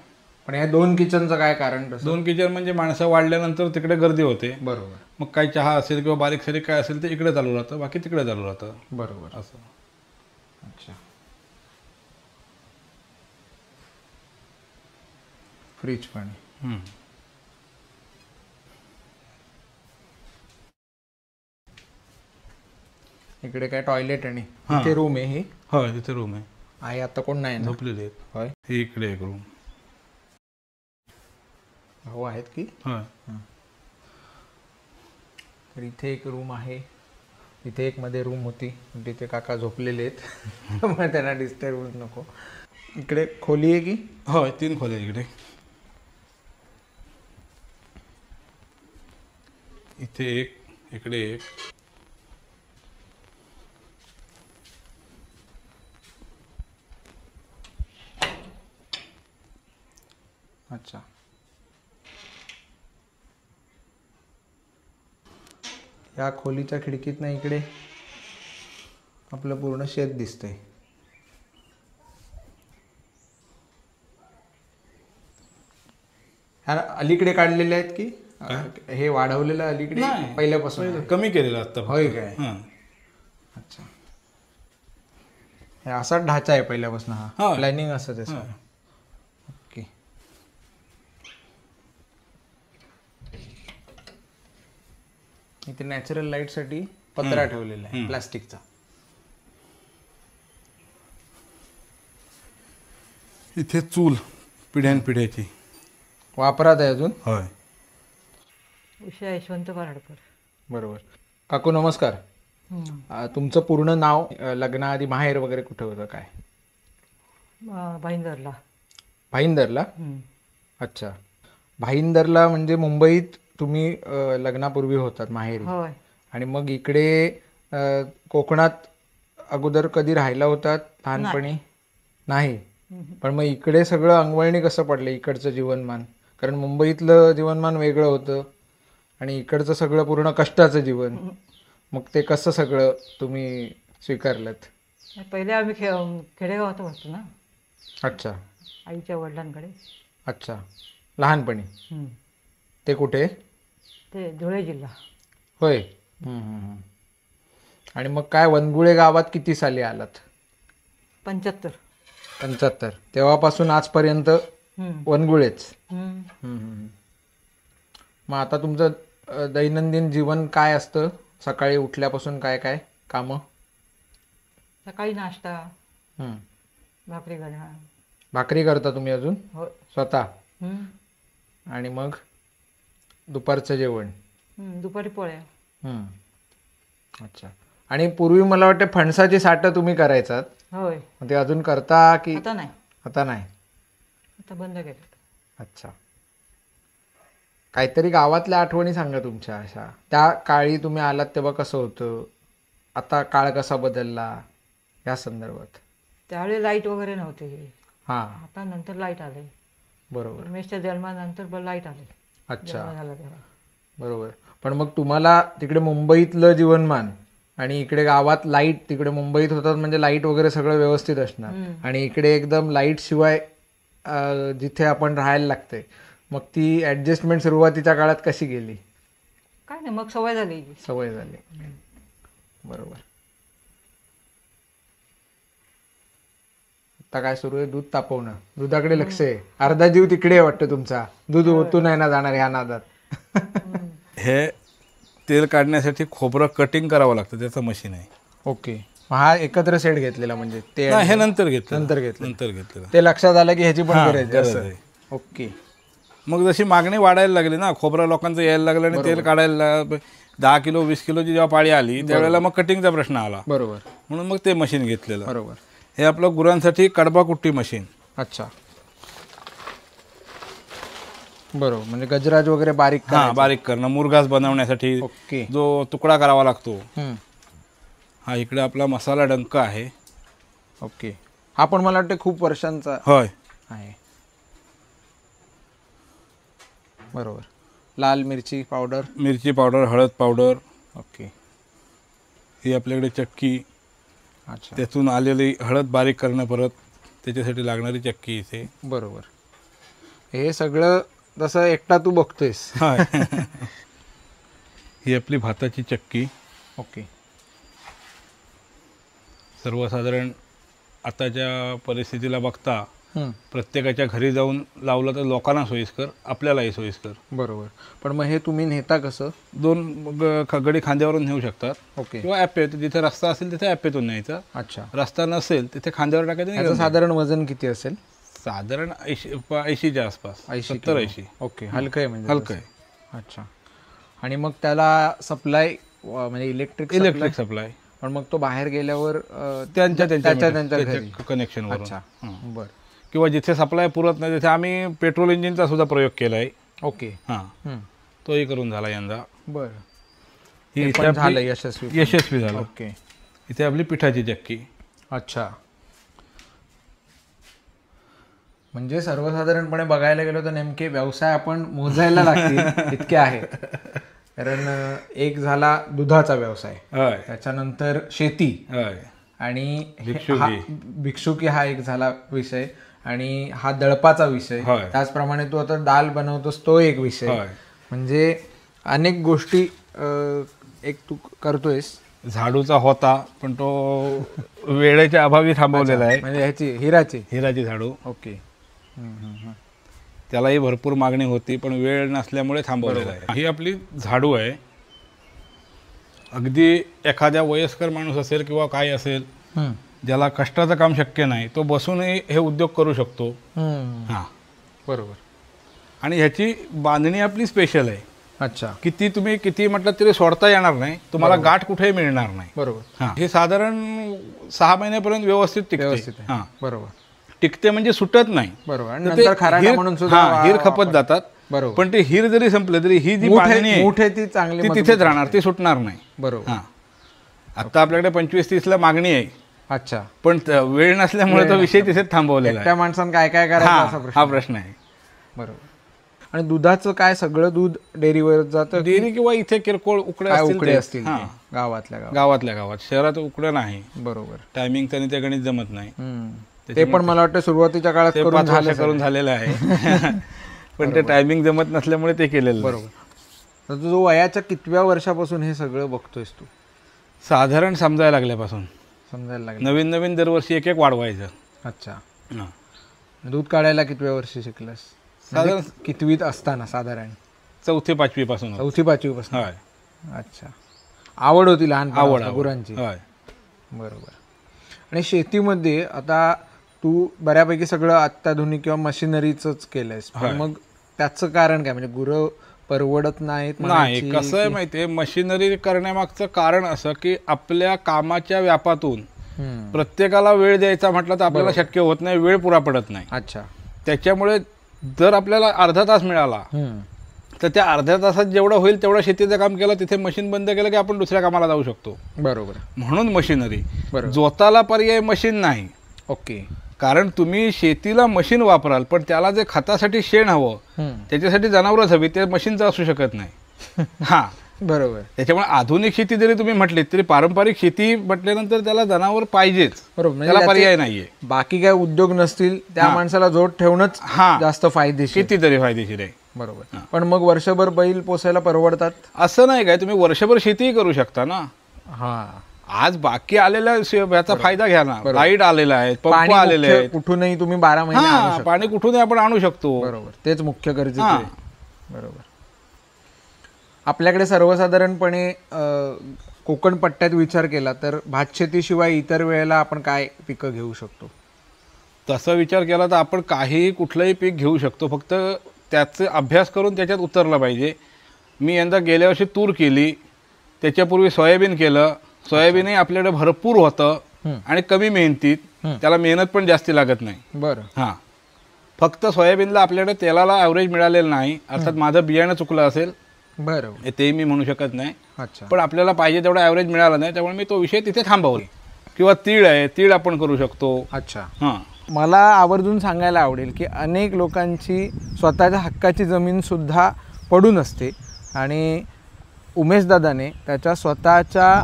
A: पण या दोन किचनचं काय कारण तसं?
B: 2 किचन म्हणजे माणसं वाढल्यानंतर तिकडे गर्दी होते.
A: बरोबर
B: मग काही चहा असेल किंवा बारीक सारीक काय असेल ते इकडे चालू राहतं, बाकी तिकडे चालू राहतं
A: बरोबर.
B: असं.
A: अच्छा. फ्रीज पाणी.
B: हं.
A: इकडे काय टॉयलेट आणि
B: हां.
A: इथे रूम आहे ही.
B: होय, तिथे रूम आहे.
A: आहे आता कोण नाही ना?
B: झोपलेले आहेत.
A: होय,
B: हे इकडे एक रूम.
A: भाऊ आहेत की?
B: होय.
A: तर इथे एक रूम आहे. इथे एक मध्ये रूम होती, पण तिथे काका झोपलेले आहेत मग त्यांना डिस्टर्ब नको. इकडे खोली आहे की?
B: होय, 3 खोल्या इकडे. इथे एक, इकडे एक.
A: अच्छा. या खोलीच्या खिडकीतनं इकडे आपलं पूर्ण शेत दिसतंय. ह्या अलीकडे काढलेले आहेत की हे वाढवलेलं अलीकडे
B: नाही.
A: पहिल्यापासून आहे?
B: कमी केलेलं आता.
A: होय काय? अच्छा. हे असाच ढाचा आहे पहिल्यापासून हा?
B: होय.
A: प्लॅनिंग असं तसं?
B: होय.
A: ओके. इथे नॅचरल लाईट साठी पत्रा ठेवलेला आहे प्लास्टिकचा.
B: इथे चूल पिढ्यानपिढ्याची
A: वापरात आहे अजून?
B: होय.
C: उषा यशवंत पराडकर.
A: बरोबर. काकू नमस्कार. तुमचं पूर्ण नाव, लग्नाआधी माहेर वगैरे कुठे होतं काय?
C: भाईंदरला.
A: भाईंदरला? अच्छा. भाईंदरला म्हणजे मुंबईत तुम्ही लग्नापूर्वी होतात माहेरी,
C: होय.
A: आणि मग इकडे कोकणात अगोदर कधी राहायला होतात लहानपणी? नाही. पण मग इकडे सगळं अंगवळणी कसं पडलं इकडचं जीवनमान? कारण मुंबईतलं जीवनमान वेगळं होतं आणि इकडचं सगळं पूर्ण कष्टाचं जीवन. मग ते कसं सगळं तुम्ही स्वीकारलं?
C: पहिले आम्ही खेडेगावात होतो ना,
A: अच्छा
C: आईच्या वडिलांकडे.
A: अच्छा. लहानपणी ते कुठे?
C: ते धुळे जिल्हा.
A: होय. आणि मग काय वनगुळे गावात किती साली आलात?
C: 75.
A: 75. तेव्हापासून आजपर्यंत वनगुळेच. मग आता तुमचं दैनंदिन जीवन काय असतं? सकाळी उठल्यापासून काय काय कामं?
C: सकाळी नाश्ता, भाकरी करणं.
A: भाकरी करता तुम्ही अजून
C: हो.
A: स्वतः? आणि मग दुपारचं जेवण?
C: दुपारी पोळ्या.
A: अच्छा. आणि पूर्वी मला वाटतं फणसाची साठं तुम्ही करायचात,
C: होय.
A: मग ते अजून करता की?
C: आता नाही,
A: आता नाही.
C: आता बंद केलं.
A: अच्छा. काहीतरी गावातल्या आठवणी सांगा तुमच्या अशा. त्या काळी तुम्ही आलात तेव्हा कसं होतं, आता काळ कसा बदलला या संदर्भात.
C: त्यावेळी लाईट वगैरे नव्हते.
A: हां
C: आता नंतर लाईट आले.
A: बरोबर.
C: रमेशच्या जन्मानंतर लाईट आले.
A: अच्छा
C: झाला तेव्हा.
A: बरोबर. पण मग तुम्हाला तिकडे मुंबईतलं जीवनमान आणि इकडे गावात लाईट, तिकडे मुंबईत होतात म्हणजे लाईट वगैरे सगळं व्यवस्थित असणार, आणि इकडे एकदम लाईट शिवाय जिथे आपण राहायला लागते, मग ती ॲडजस्टमेंट सुरुवातीच्या काळात कशी गेली?
C: काय नाही, मग सवय झाली.
A: सवय झाली. बरोबर. आता काय सुरू आहे? दूध तापवणं, दुधाकडे लक्ष आहे. अर्धा जीव तिकडे वाटतं तुमचा, दूध ओतून नाही ना जाणार ह्या नादात.
B: हे तेल काढण्यासाठी खोबरं कटिंग करावं लागतं, त्याचं मशीन आहे.
A: ओके. हा एकत्र सेट घेतलेला म्हणजे ते
B: नाही, हे नंतर घेतलं.
A: नंतर घेतलं.
B: नंतर घेतलेलं.
A: ते लक्षात आलं की ह्याची पण
B: हां,
A: गरज
B: गरज
A: आहे.
B: आहे.
A: ओके.
B: मग जशी मागणी वाढायला लागली ना, खोबरं लोकांचं यायला लागलं आणि तेल काढायला 10 किलो 20 किलोची जेव्हा पाळी आली त्यावेळेला मग कटिंगचा प्रश्न आला,
A: बरोबर.
B: म्हणून मग ते मशीन घेतलेलं.
A: बरोबर.
B: हे आपलं गुरांसाठी कडबा कुट्टी मशीन.
A: अच्छा. बरोबर. म्हणजे गजराज वगैरे बारीक
B: हां, बारीक करणं, मुरघास बनवण्यासाठी
A: ओके.
B: जो तुकडा करावा लागतो.
A: हम्म.
B: हा इकडे आपला मसाला डंक आहे.
A: ओके. हा पण मला वाटतं खूप वर्षांचा
B: होय.
A: आहे. बरोबर. लाल मिरची पावडर,
B: मिरची पावडर, हळद पावडर.
A: ओके.
B: ही आपल्याकडे चक्की,
A: अच्छा.
B: त्यातून आलेली हळद बारीक करणं, परत त्याच्यासाठी लागणारी चक्की इथे.
A: बरोबर. हे सगळं जसं एकटा तू बघतोयस.
B: हाय. ही आपली भाताची चक्की.
A: ओके.
B: सर्वसाधारण आताच्या परिस्थितीला बघता प्रत्येकाच्या घरी जाऊन लावलं तर लोकांना सोयीस्कर, आपल्यालाही सोयीस्कर.
A: बरोबर. पण मग हे तुम्ही नेता कसं?
B: 2 गडी खांद्यावरून नेऊ शकतात.
A: ओके.
B: किंवा ॲपेत, जिथे रस्ता असेल तिथे ॲपेतून न्यायचा.
A: अच्छा.
B: रस्ता नसेल तिथे खांद्यावर टाकायचं.
A: याचं साधारण वजन किती असेल?
B: साधारण 80च्या आसपास, 70-80.
A: ओके. हलकं आहे म्हणजे?
B: हलकं आहे.
A: अच्छा. आणि मग त्याला सप्लाय म्हणजे इलेक्ट्रिक
B: सप्लाय.
A: पण मग तो बाहेर गेल्यावर
B: त्यांच्या
A: घरी
B: कनेक्शन.
A: अच्छा. बरं.
B: किंवा जिथे सप्लाय पुरत नाही तिथे आम्ही पेट्रोल इंजिनचा सुद्धा प्रयोग केला आहे.
A: ओके.
B: हां, तोही करून झाला यंदा.
A: बरं.
B: ही
A: हे
B: इथे
A: पण
B: आपली-
A: झालं यशस्वी
B: झालं.
A: ओके.
B: इथे आपली पिठाची चक्की.
A: अच्छा. म्हणजे सर्वसाधारणपणे बघायला गेलो तर नेमके व्यवसाय आपण मोजायला लागतील इतके आहेत. कारण एक झाला दुधाचा व्यवसाय,
B: होय.
A: त्याच्यानंतर शेती,
B: होय.
A: आणि
B: भिक्षुकी.
A: भिक्षुकी हा एक झाला विषय, आणि हा दळपाचा विषय.
B: होय.
A: त्याचप्रमाणे तू आता दाल बनवतोस तो एक विषय.
B: होय.
A: म्हणजे अनेक गोष्टी एक तू करतोयस.
B: झाडूचा होता पण तो वेळेच्या अभावी थांबवलेला आहे.
A: म्हणजे ह्याची
B: हिराची झाडू.
A: ओके.
B: त्यालाही भरपूर मागणी होती पण वेळ नसल्यामुळे थांबवलेला आहे. ही आपली झाडू आहे. अगदी एखाद्या वयस्कर माणूस असेल किंवा काय असेल ज्याला कष्टाचं काम शक्य नाही तो बसूनही हे उद्योग करू शकतो. हां,
A: बरोबर.
B: आणि ह्याची बांधणी आपली स्पेशल आहे.
A: अच्छा.
B: तुम्ही किती म्हटलं तरी सोडता येणार नाही, तुम्हाला गाठ कुठेही मिळणार नाही.
A: बरोबर.
B: हां, हे साधारण 6 महिन्यापर्यंत व्यवस्थित टिकते. हां,
A: बरोबर.
B: टिकते म्हणजे सुटत नाही.
A: बरोबर. आणि
B: तर ते
A: नंतर खराटा म्हणून सुद्धा
B: हीर खपत जातात.
A: बरोबर.
B: पण ते हिर जरी संपलं तरी ही जी
A: मूठ
B: बांधणी आहे
A: मूठ आहे ती चांगली
B: ती
A: मजबूत
B: तिथेच राहणार, ती सुटणार नाही.
A: बरोबर.
B: हां, आता आपल्याकडे 25-30 ला मागणी आहे,
A: अच्छा.
B: पण वेळ नसल्यामुळे तो विषय तिथेच थांबवलेला
A: त्या
B: आहे.
A: माणसानं काय काय करायचं असा
B: हा
A: प्रश्न.
B: हा प्रश्न आहे.
A: बरोबर. आणि दुधाचं काय, सगळं दूध डेअरीवर जातं की
B: डेअरी किंवा इथे किरकोळ उकडे
A: काय
B: असतील
A: उकडे
B: ते?
A: असतील
B: हां,
A: ते? गावातल्या गावात.
B: गावातल्या गावात. शहरात उकडं नाही,
A: बरोबर.
B: टायमिंगचं आणि ते गणित जमत नाही.
A: ते पण मला वाटतं सुरुवातीच्या काळात
B: ते
A: करून
B: 5 वर्ष
A: झालं
B: करून झालेलं आहे. पण ते टायमिंग जमत नसल्यामुळे ते केलेलं नाही.
A: बरोबर. तर तू वयाच्या कितव्या वर्षापासून हे सगळं बघतोयस तू?
B: साधारण समजायला लागल्यापासून
A: समजायला लागलं.
B: नवीन नवीन दरवर्षी एक एक वाढवायचं.
A: अच्छा.
B: हां.
A: दूध काढायला कितव्या वर्षी शिकलास?
B: साधारण
A: म्हणजे कितवीत असताना साधारण?
B: 4थी-5वी पासून.
A: 4थी-5वी पासून.
B: होय.
A: अच्छा. आवड होती
B: आवड
A: लहान गुरांची.
B: होय.
A: बरोबर. आणि शेतीमध्ये आता तू बऱ्यापैकी सगळं अत्याधुनिक किंवा मशिनरीचंच केलंयस, पण मग त्याचं कारण काय? म्हणजे गुरं परवडत नाहीत
B: नाही,
A: म्हणायची
B: कसं आहे माहितीये, मशिनरी करण्यामागचं कारण असं की आपल्या कामाच्या व्यापातून
A: हम्म.
B: प्रत्येकाला वेळ द्यायचा म्हटलं तर आपल्याला शक्य होत नाही, वेळ पुरा पडत नाही.
A: अच्छा.
B: त्याच्यामुळे जर आपल्याला अर्धा तास मिळाला
A: हम्म.
B: तर त्या अर्ध्या तासात जेवढं होईल तेवढं शेतीचं काम केलं, तिथे मशीन बंद केलं की आपण दुसऱ्या कामाला जाऊ शकतो.
A: बरोबर.
B: म्हणून मशिनरी.
A: बरोबर.
B: जोताला पर्याय मशीन नाही.
A: ओके.
B: कारण तुम्ही शेतीला मशीन वापराल, पण त्याला जे खतासाठी शेण हवं, त्याच्यासाठी जनावरच हवी, ते मशीनचं असू शकत नाही. हां,
A: बरोबर.
B: त्याच्यामुळे आधुनिक शेती जरी तुम्ही म्हटलीत तरी पारंपरिक शेती म्हटल्यानंतर त्याला जनावर पाहिजेच,
A: बरोबर. म्हणजे
B: त्याला
A: त्याचे
B: पर्याय नाहीये.
A: बाकी काय उद्योग नसतील, त्या माणसाला जोड ठेवणंच
B: हां,
A: जास्त फायदेशीर.
B: कितीतरी फायदेशीर आहे.
A: बरोबर. पण मग वर्षभर बैल पोसायला परवडतात?
B: असं नाही काय, तुम्ही वर्षभर शेतीही करू शकता ना.
A: हा.
B: आज बाकी आलेल्या याचा फायदा घ्या ना. लाईट आलेला आहे, पंप आलेले आहेत,
A: कुठूनही तुम्ही 12 महिने आणू
B: हां,
A: शकता.
B: पाणी कुठूनही आपण आणू शकतो.
A: बरोबर. तेच मुख्य गरजेचं
B: हां.
A: आहे. बरोबर. आपल्याकडे सर्वसाधारणपणे कोकण पट्ट्यात विचार केला तर भातशेतीशिवाय इतर वेळेला आपण काय पिकं घेऊ शकतो?
B: तसा विचार केला तर आपण काहीही कुठलंही पीक घेऊ शकतो, फक्त त्याचे अभ्यास करून त्याच्यात उतरलं पाहिजे. मी यंदा गेल्या वर्षी तूर केली, त्याच्यापूर्वी सोयाबीन केलं. सोयाबीनही आपल्याकडे भरपूर होतं आणि कमी मेहनतीत, त्याला मेहनत पण जास्ती लागत नाही.
A: बरं.
B: हां, फक्त सोयाबीनला आपल्याकडे तेलाला ॲव्हरेज मिळालेलं नाही. अर्थात माझं बियाणं चुकलं असेल,
A: बरं.
B: ते मी म्हणू शकत नाही.
A: अच्छा.
B: पण आपल्याला पाहिजे तेवढा ॲव्हरेज मिळाला नाही, त्यामुळे मी तो विषय तिथे थांबवला. किंवा तीळ आहे, तीळ आपण करू शकतो.
A: अच्छा.
B: हां,
A: मला आवर्जून सांगायला आवडेल की अनेक लोकांची स्वतःच्या हक्काची जमीनसुद्धा पडून असते आणि उमेशदादाने त्याच्या स्वतःच्या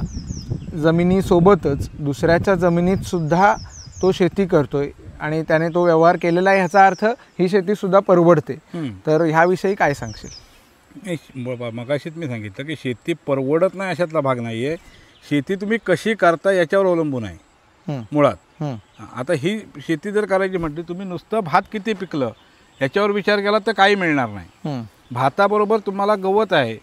A: जमिनीसोबतच दुसऱ्याच्या जमिनीतसुद्धा तो शेती करतोय आणि त्याने तो व्यवहार केलेला आहे. ह्याचा अर्थ ही शेतीसुद्धा परवडते. तर ह्याविषयी काय सांगशील?
B: मगाशीच मी सांगितलं की शेती परवडत नाही अशातला भाग नाही आहे. शेती तुम्ही कशी करता याच्यावर अवलंबून आहे मुळात. आता ही शेती जर करायची म्हटली, तुम्ही नुसतं भात किती पिकलं याच्यावर विचार केला तर काही मिळणार नाही. भाताबरोबर तुम्हाला गवत आहे,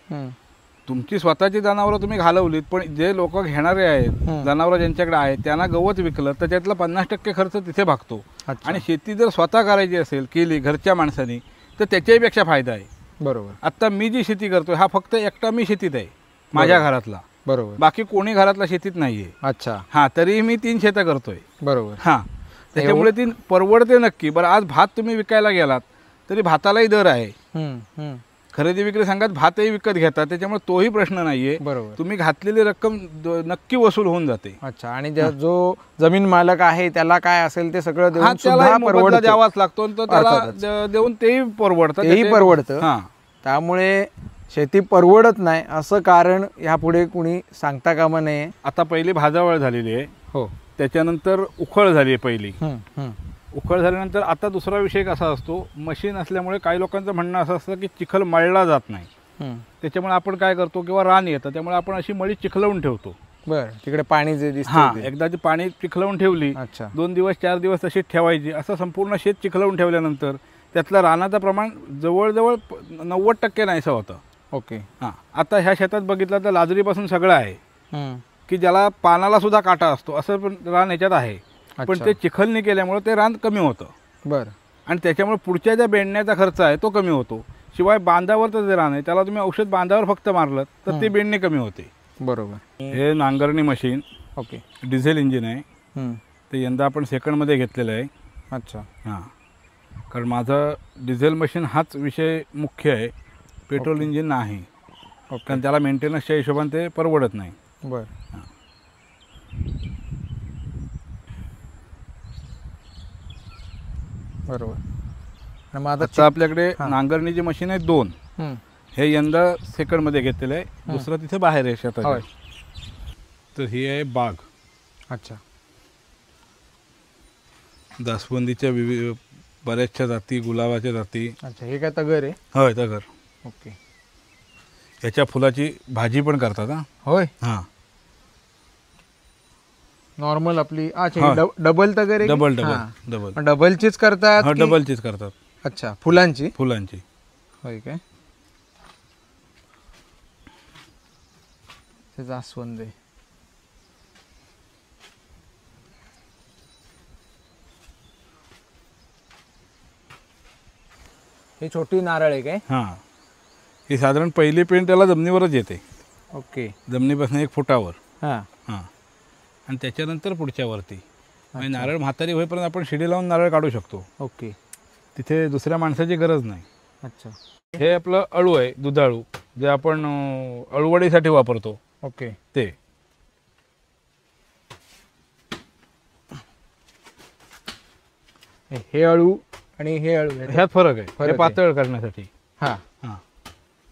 B: तुमची स्वतःची जनावरं तुम्ही घालवलीत, पण जे लोक घेणारे आहेत, जनावरं ज्यांच्याकडे आहेत, त्यांना गवत विकलं तर त्यातला 50% खर्च तिथे भागतो. आणि शेती जर स्वतः करायची असेल, केली घरच्या माणसांनी, तर त्याच्याहीपेक्षा फायदा आहे.
A: बरोबर.
B: आता मी जी शेती करतोय हा फक्त एकटा मी शेतीत आहे माझ्या घरातला.
A: बरोबर.
B: बाकी कोणी घरातला शेतीत नाहीये.
A: अच्छा.
B: हां, तरीही मी 3 शेतं करतोय.
A: बरोबर.
B: हां, त्याच्यामुळे ती परवडते नक्की. बरं, आज भात तुम्ही विकायला गेलात तरी भातालाही दर आहे. खरेदी विक्री संघात भातही विकत घेतात, त्याच्यामुळे तोही प्रश्न नाहीये.
A: बरोबर.
B: तुम्ही घातलेली रक्कम नक्की वसूल होऊन जाते.
A: अच्छा. आणि जो जमीन मालक आहे त्याला काय असेल ते सगळं देऊन
B: त्याला
A: सुद्धा
B: मोबदला
A: परवडतं.
B: द्यावाच लागतो, तर त्याला देऊन तेही परवडतं.
A: तेही परवडतं.
B: हां,
A: त्यामुळे शेती परवडत नाही असं कारण यापुढे कुणी सांगता कामा नये.
B: आता पहिली भाजावळ झालेली आहे.
A: हो.
B: त्याच्यानंतर उखळ झाली आहे पहिली. उखळ झाल्यानंतर आता दुसरा विषय कसा असतो, मशीन असल्यामुळे काही लोकांचं म्हणणं असं असतं की चिखल मळला जात नाही. त्याच्यामुळे आपण काय करतो, किंवा रान येतं त्यामुळे आपण अशी मळी चिखलवून ठेवतो.
A: बरं. तिकडे पाणी जे
B: हां, एकदा ती पाणी चिखलवून ठेवली, 2 दिवस 4 दिवस तशीच ठेवायची. असं संपूर्ण शेत चिखलवून ठेवल्यानंतर त्यातलं रानाचं प्रमाण जवळजवळ 90% नाहीसं होतं.
A: ओके.
B: हां, आता ह्या शेतात बघितलं तर लाजरीपासून सगळं आहे, की ज्याला पानाला सुद्धा काटा असतो असं पण रान ह्याच्यात आहे. पण ते चिखलनी केल्यामुळे ते रान कमी होतं.
A: बरं.
B: आणि त्याच्यामुळे पुढच्या ज्या बेंडण्याचा खर्च आहे तो कमी होतो. शिवाय बांधावरचं जे रान आहे त्याला तुम्ही औषध बांधावर फक्त मारलं तर ती बेंडणी कमी होते.
A: बरोबर.
B: हे नांगरणी मशीन.
A: ओके.
B: डिझेल इंजिन आहे. ते यंदा आपण सेकंडमध्ये घेतलेलं आहे.
A: अच्छा.
B: हां, कारण माझं डिझेल मशीन हाच विषय मुख्य आहे, पेट्रोल इंजिन नाही. कारण त्याला मेंटेनन्सच्या हिशोबाने ते परवडत नाही.
A: बर. बरोबर. आणि मग
B: आता आपल्याकडे नांगरणीची मशीन आहे 2. हे यंदा सेकंडमध्ये घेतलेलं आहे, दुसरं तिथे बाहेर आहे शेतात. तर ही आहे बाग.
A: अच्छा.
B: जास्वंदीच्या बऱ्याचशा जाती, गुलाबाच्या जाती.
A: अच्छा, हे काय तगर आहे?
B: होय, तगर.
A: ओके.
B: याच्या फुलाची भाजी पण करतात.
A: होय.
B: हां,
A: नॉर्मल आपली. अच्छा, डबल तगर आहे?
B: डबल डबल डबल
A: डबलचीच करतात?
B: हा, डबलचीच करतात.
A: अच्छा, फुलांची?
B: फुलांची.
A: होय काय? ते जास्वंद आहे. ही छोटी नारळ आहे काय?
B: हां, ही साधारण पहिली पेंट त्याला जमिनीवरच येते.
A: ओके.
B: जमिनीपासून 1 फुटावर.
A: हां
B: हां, आणि त्याच्यानंतर पुढच्या वरती. म्हणजे नारळ म्हातारी होईपर्यंत आपण शिडी लावून नारळ काढू शकतो.
A: ओके.
B: तिथे दुसऱ्या माणसाची गरज नाही.
A: अच्छा.
B: हे आपलं अळू आहे, दुधाळू, जे आपण अळूवडीसाठी वापरतो.
A: ओके.
B: ते
A: हे अळू आणि हे अळू
B: ह्यात फरक आहे.
A: फरक
B: हे
A: आहे.
B: पातळ करण्यासाठी.
A: हां.
B: हां,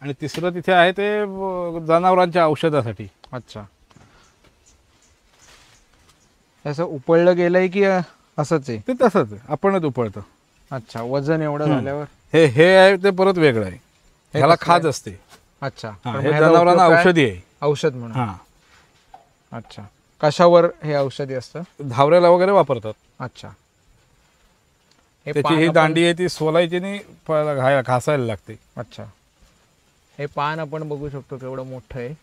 B: आणि तिसरं तिथे आहे ते जनावरांच्या औषधासाठी.
A: अच्छा. असं उपळलं गेलंय की असंच आहे?
B: ते तसंच आहे, आपणच उपळतं.
A: अच्छा, वजन एवढं झाल्यावर?
B: हे आहे ते परत वेगळं आहे. ह्याला
A: कसलं
B: खाज
A: आहे?
B: असते.
A: अच्छा.
B: हां,
A: पण
B: हे
A: ह्याचा
B: जनावरांना
A: उपयोग काय?
B: औषधी आहे.
A: औषध म्हणून?
B: हां,
A: अच्छा. कशावर हे औषधी असतं?
B: धावऱ्याला वगैरे वापरतात.
A: अच्छा. हे
B: त्याची
A: पान
B: ही
A: आपण-
B: दांडी आहे ती सोलायची आणि घासायला लागते.
A: अच्छा. हे पान आपण बघू शकतो केवढं मोठं आहे.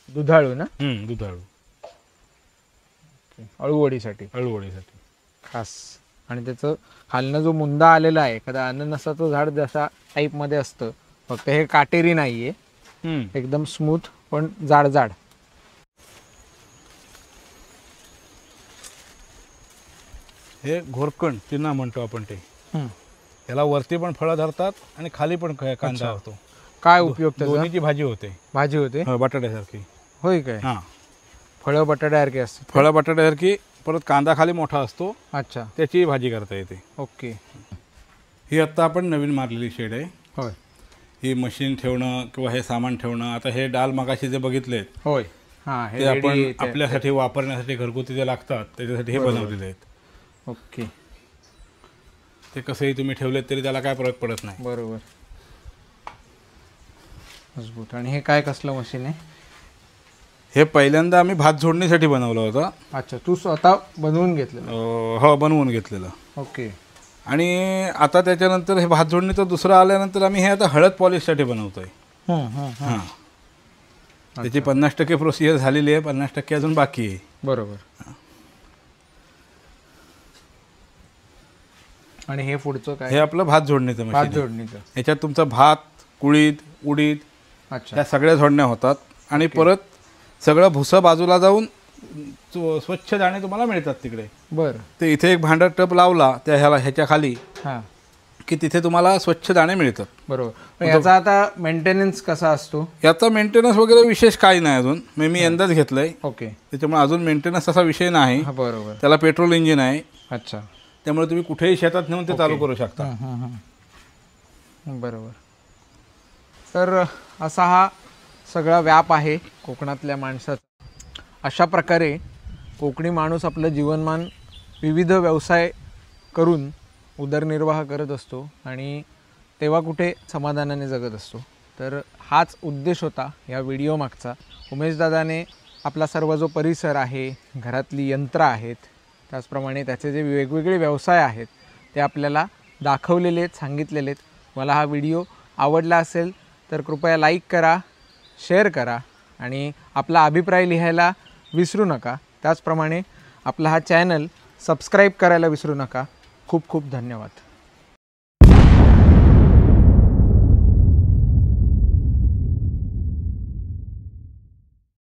A: दुधाळू ना?
B: दुधाळू,
A: अळूवडीसाठी
B: अळूवडीसाठी
A: खास. आणि त्याचं खालनं जो मुंदा आलेला आहे, एखादा अननसाचं झाड जसा टाईपमध्ये असतं, फक्त हे काटेरी नाही आहे, एकदम स्मूथ पण जाड जाड.
B: हे घोरकण चिन्ह म्हणतो आपण. ते त्याला वरती पण फळं धरतात आणि खाली पण कांदा होतो.
A: काय उपयोग त्याचा?
B: दोन्हीची भाजी होते.
A: भाजी होते?
B: बटाट्यासारखी.
A: होय काय?
B: हां,
A: फळं बटाट्यासारखी असतात?
B: फळं बटाट्यासारखी. परत कांदा खाली मोठा असतो,
A: अच्छा.
B: त्याची भाजी करता येते.
A: ओके.
B: ही आत्ता आपण नवीन मारलेली शेड आहे.
A: होय.
B: ही मशीन ठेवणं किंवा हे सामान ठेवणं. आता हे डाल मगाशी जे बघितलेत,
A: होय. हां,
B: ते आपण आपल्यासाठी वापरण्यासाठी घरगुती जे लागतात त्याच्यासाठी हे बनवलेले आहेत.
A: ओके.
B: ते कसंही तुम्ही ठेवलेत तरी त्याला काय फरक पडत नाही.
A: बरोबर. मजबूत. आणि हे काय कसलं मशीन आहे?
B: हे पहिल्यांदा आम्ही भात जोडणीसाठी बनवलं होतं.
A: अच्छा, तू स्वतः बनवून घेतलं?
B: हो, बनवून घेतलेलं.
A: ओके.
B: आणि आता त्याच्यानंतर हे भात जोडणीचं दुसरं आल्यानंतर आम्ही हे आता हळद पॉलिशसाठी बनवतोय. हां, त्याची 50% प्रोसिजर झालेली आहे, 50% अजून बाकी आहे.
A: बरोबर. आणि हे पुढचं काय?
B: हे आपलं भात जोडणीचं
A: भात
B: मशीन.
A: जोडणीचं.
B: याच्यात तुमचं भात, कुळीद, उडीद
A: अच्छा.
B: ह्या सगळ्या जोडण्या होतात. आणि परत सगळं भुसं बाजूला जाऊन स्वच्छ दाणे तुम्हाला मिळतात तिकडे.
A: बरं.
B: ते इथे एक भांडा टप लावला त्या ह्याच्या खाली
A: हां,
B: की तिथे तुम्हाला स्वच्छ दाणे मिळतात.
A: बरोबर. याचा आता मेंटेनन्स कसा असतो?
B: याचा मेंटेनन्स वगैरे विशेष काही नाही अजून. मी यंदाच घेतलंय,
A: ओके.
B: त्याच्यामुळे अजून मेंटेनन्स असा विषय नाही.
A: हां, बरोबर.
B: त्याला पेट्रोल इंजिन आहे,
A: अच्छा.
B: त्यामुळे तुम्ही कुठेही शेतात नेऊन ते चालू करू शकता.
A: बरोबर. तर असा हा सगळा व्याप आहे कोकणातल्या माणसाचा. अशा प्रकारे कोकणी माणूस आपलं जीवनमान विविध व्यवसाय करून उदरनिर्वाह करत असतो आणि तेव्हा कुठे समाधानाने जगत असतो. तर हाच उद्देश होता या व्हिडिओ मागचा. उमेशदादाने आपला सर्व जो परिसर आहे, घरातली यंत्र आहेत, त्याचप्रमाणे त्याचे जे वेगवेगळे व्यवसाय आहेत ते आपल्याला दाखवलेले आहेत, सांगितलेले आहेत. मला हा व्हिडिओ आवडला असेल तर कृपया लाईक करा, शेअर करा आणि आपला अभिप्राय लिहायला विसरू नका. त्याचप्रमाणे आपला हा चॅनल सबस्क्राईब करायला विसरू नका. खूप खूप धन्यवाद.